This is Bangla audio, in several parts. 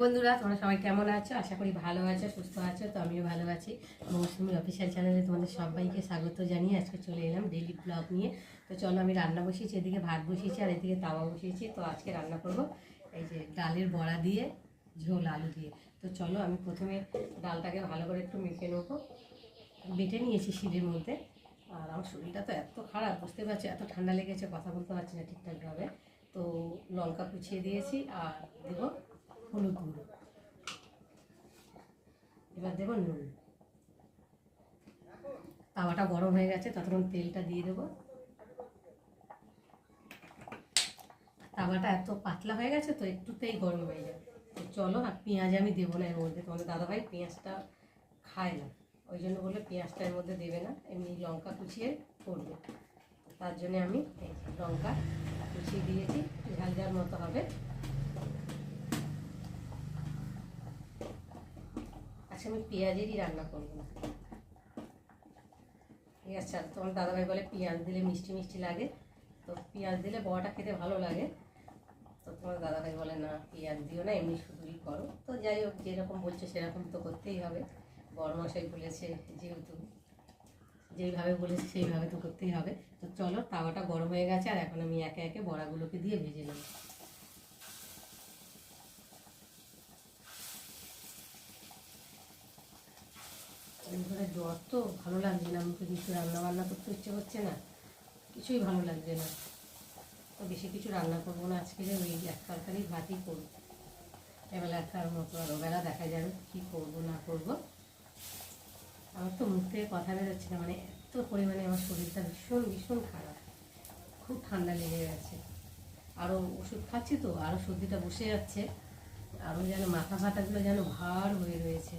বন্ধুরা, তোমরা সবাই কেমন আছো? আশা করি ভালো আছো, সুস্থ আছো। তো আমিও ভালো আছি। মৌসুমী অফিসিয়াল চ্যানেলে তোমাদের সবাইকে স্বাগত জানিয়ে আজকে চলে এলাম ডেইলি ব্লগ নিয়ে। তো চলো, আমি রান্না বসিয়েছি, এদিকে ভাত বসিয়েছি আর এদিকে তাওয়া বসিয়েছি। তো আজকে রান্না করব এই যে ডালের বড়া দিয়ে ঝোল আলু দিয়ে। তো চলো, আমি প্রথমে ডালটাকে ভালো করে একটু মেখে নেবো। বেটে নিয়েছি শিলের মধ্যে। আর আমার শরীরটা তো এত খারাপ, বুঝতে পারছি, এত ঠান্ডা লেগেছে, কথা বলতে পারছি না ঠিকঠাকভাবে। তো লঙ্কা কুচিয়ে দিয়েছি আর দেবো হলুদ গুঁড়ো, এবার দেবো নুন। তাওয়াটা গরম হয়ে গেছে, ততক্ষণ তেলটা দিয়ে দেবো। তাওয়াটা এত পাতলা হয়ে গেছে তো একটুতেই গরম হয়ে যায়। তো চলো, আর পেঁয়াজ আমি দেবো না এর মধ্যে, তোমাদের দাদাভাই পেঁয়াজটা খায় না, ওই জন্য বলে পেঁয়াজটা এর মধ্যে দেবে না, এমনি লঙ্কা কুচিয়ে করবে। তার জন্য আমি লঙ্কা কুচিয়ে দিয়েছি, ঝাল ঝাল মতো হবে। আচ্ছা, আমি পেঁয়াজেরই রান্না করবো না, ঠিক আছে? তোমার দাদাভাই বলে পেঁয়াজ দিলে মিষ্টি মিষ্টি লাগে, তো পেঁয়াজ দিলে বড়াটা খেতে ভালো লাগে। তো তোমার দাদাভাই বলে না, পেঁয়াজ দিও না, এমনি শুধুই করো। তো যাই হোক, যেরকম বলছে সেরকম তো করতেই হবে। বড়মশাই বলেছে যেহেতু, যেইভাবে বলেছে সেইভাবে তো করতেই হবে। তো চলো, তাওয়াটা গরম হয়ে গেছে আর এখন আমি একে একে বড়াগুলোকে দিয়ে ভেজে নেব। ধরে জ্বর তো, ভালো লাগছে না, আমাকে কিছু রান্না বান্না করতে ইচ্ছে করছে না, কিছুই ভালো লাগছে না। তো বেশি কিছু রান্না করবো না আজকে, ওই এক তরকারি ভাতই করবো। এবেলা একটার মতো, আর ওবেলা দেখা যাবে কী করবো না করবো। আমার তো মুখ থেকে কথা বেরোচ্ছে না, মানে এত পরিমাণে আমার শরীরটা ভীষণ ভীষণ খারাপ, খুব ঠান্ডা লেগে গেছে। আরও ওষুধ খাচ্ছি তো আরও সর্দিটা বসে যাচ্ছে, আরও যেন মাথা ফাটাগুলো যেন ভার হয়ে রয়েছে।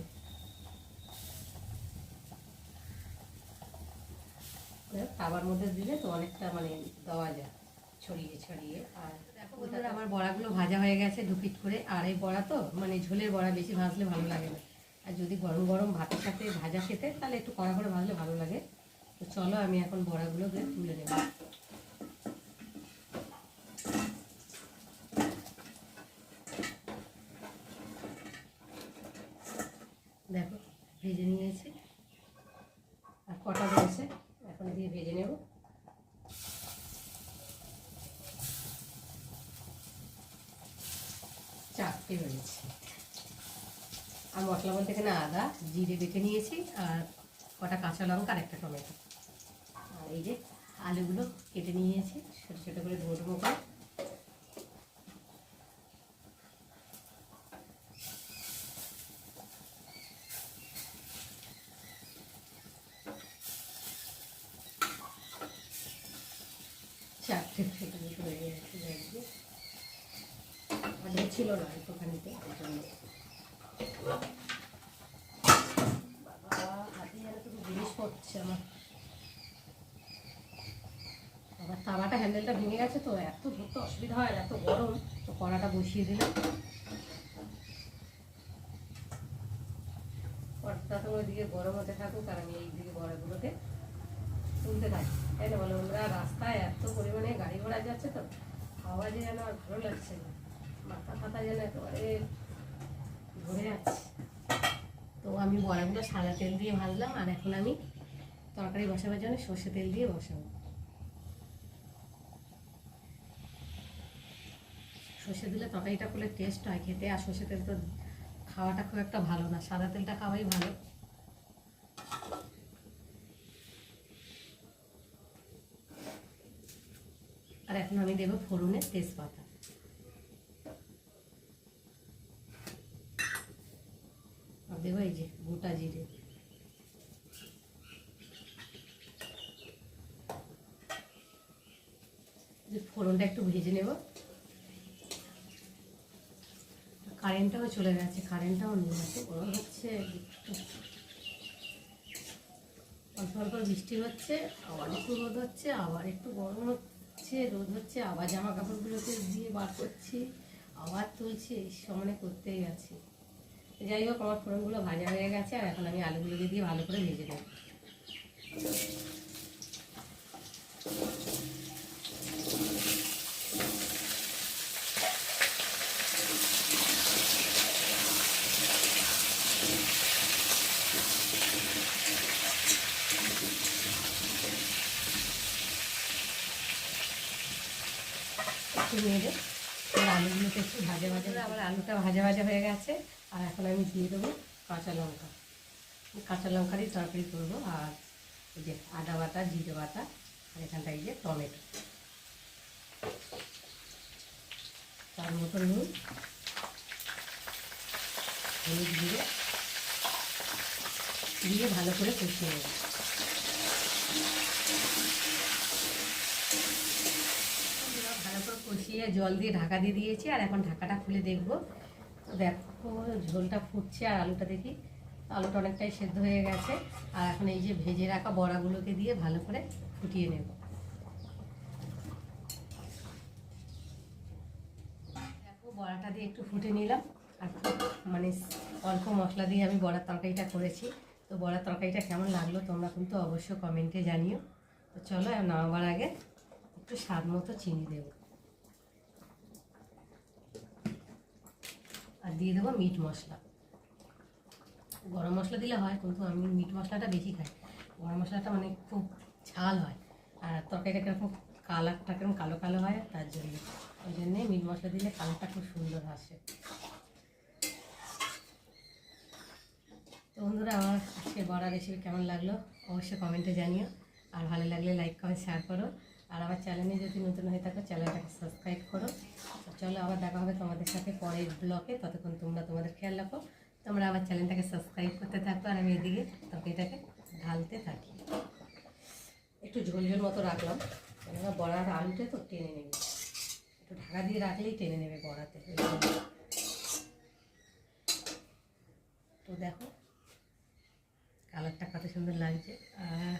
তাওয়ার মধ্যে দিলে তো অনেকটা মানে দেওয়া যায় ছড়িয়ে ছড়িয়ে। আর দেখো বন্ধুরা, আমার বড়াগুলো ভাজা হয়ে গেছে দুপিট করে। আর এই বড়া তো মানে ঝোলের বড়া, বেশি ভাজলে ভালো লাগে না। আর যদি গরম গরম ভাতের সাথে ভাজা খেতে, তাহলে একটু কড়া করে ভাজলে ভালো লাগে। তো চলো, আমি এখন বড়াগুলোকে তুলে নেব। দেখো, ভেজে নিয়েছি আর কটা রয়েছে, এখন দিয়ে ভেজে নেব। চারটে রয়েছে। আর মশলা বলতে এখানে আদা জিরে বেটে নিয়েছি, আর কটা কাঁচা লঙ্কা আর একটা টমেটো। আর এই যে আলুগুলো কেটে নিয়েছি ছোটো ছোটো করে, ডুমো ডুমো করে। চারটে ছোটো ছোটো হয়ে গেছে, আগে ছিল না একটুখানিতে, বাবা হাতে যেন শুধু জিনিস পড়ছে আমার। আবার তাওয়াটা হ্যান্ডেলটা ভেঙে গেছে, তো এত ধরতে অসুবিধা হয়, এত গরম। তো কড়াটা বসিয়ে দিলাম, কড়াটা তো ওইদিকে গরম হতে থাকুক আর আমি এইদিকে বড়াগুলোকে তুলতে থাকি, তাই না বলো? আমরা রাস্তায় এত পরিমাণে গাড়ি ঘোড়া যাচ্ছে, তো আওয়াজে যেন আর ভালো লাগছে না, মাথা ফাতা যেন একেবারে ধরে যাচ্ছে। তো আমি বড়াগুলো সাদা তেল দিয়ে ভাজলাম, আর এখন আমি তরকারি বসাবার জন্য সর্ষে তেল দিয়ে বসাবো। সর্ষে দিলে তরকারিটা করলে টেস্ট হয় খেতে, আর সর্ষে তেল তো খাওয়াটা খুব একটা ভালো না, সাদা তেলটা খাওয়াই ভালো। আর এখন আমি দেবো ফোড়নে তেজপাতা, আর দেবো এই যে গোটা জিরে। ফোড়নটা একটু ভেজে নেব। কারেন্টটাও চলে গেছে, কারেন্টটাও নেই, এত গরম হচ্ছে। অল্প অল্প বৃষ্টি হচ্ছে, আবার একটু রোদ হচ্ছে, আবার একটু গরম হচ্ছে, রোদ হচ্ছে, আবার জামা কাপড়গুলোকে দিয়ে বার করছি, আবার তুলছি, এই সমানে করতেই আছি। যাই হোক, আমার ফোড়নগুলো ভাজা হয়ে গেছে, আর এখন আমি আলুগুলোকে দিয়ে ভালো করে ভেজে নেব। একটু নেড়ে এবার আলুগুলোকে একটু ভাজা ভাজা, আবার আলুটা ভাজা ভাজা হয়ে গেছে। আর এখন আমি দিয়ে দেবো কাঁচা লঙ্কা, কাঁচা লঙ্কারই তরকারি করবো। আর এই যে আদা বাটা, জিরে বাটা, আর এখানটায় যে টমেটো, তার মতো নুন, হলুদ দিয়ে দিয়ে ভালো করে কষিয়ে নেব। ভালো করে কষিয়ে জল দিয়ে ঢাকা দিয়ে দিয়েছি। আর এখন ঢাকাটা খুলে দেখবো। দেখো ঝোলটা ফুটছে আর আলুটা দেখি, আলুটা অনেকটাই সেদ্ধ হয়ে গেছে। আর এখন এই যে ভেজে রাখা বড়াগুলোকে দিয়ে ভালো করে ফুটিয়ে নেব। দেখো বড়াটা দিয়ে একটু ফুটে নিলাম। আর মানে অল্প মশলা দিয়ে আমি বড়ার তরকারিটা করেছি। তো বড়ার তরকারিটা কেমন লাগলো তোমরা কিন্তু অবশ্যই কমেন্টে জানিও। তো চলো নামাবার আগে একটু স্বাদ মতো চিনি দেবো, আর দিয়ে দেবো মিট মশলা। গরম মশলা দিলে হয়, কিন্তু আমি মিট মশলাটা বেশি খাই। গরম মশলাটা মানে খুব ঝাল হয়, আর তরকারিটা কিরকম কালারটা কিরকম কালো কালো হয়, তার জন্য ওই জন্যে মিট মশলা দিলে কালারটা খুব সুন্দর আসে। তো বন্ধুরা, আমার আজকে বড়া রেসিপি কেমন লাগলো অবশ্যই কমেন্টে জানিও। আর ভালো লাগলে লাইক কমেন্ট শেয়ার করো। আর আমার চ্যানেলে যদি নতুন হয়ে থাকো চ্যানেলটাকে সাবস্ক্রাইব করো। তো চলো আবার দেখা হবে তোমাদের সাথে পরের ব্লগে। ততক্ষণ তোমরা তোমাদের খেয়াল রাখো, তোমরা আমার চ্যানেলটাকে সাবস্ক্রাইব করতে থাকো। আর আমি এদিকে তরকারিটাকে ঢালতে থাকি। একটু ঝোল ঝোল মতো রাখলাম, কেননা বড়ার আলুটা তো টেনে নেবে, একটু ঢাকা দিয়ে রাখলেই টেনে নেবে বড়াতে। তো দেখো কালারটা কত সুন্দর লাগছে। আর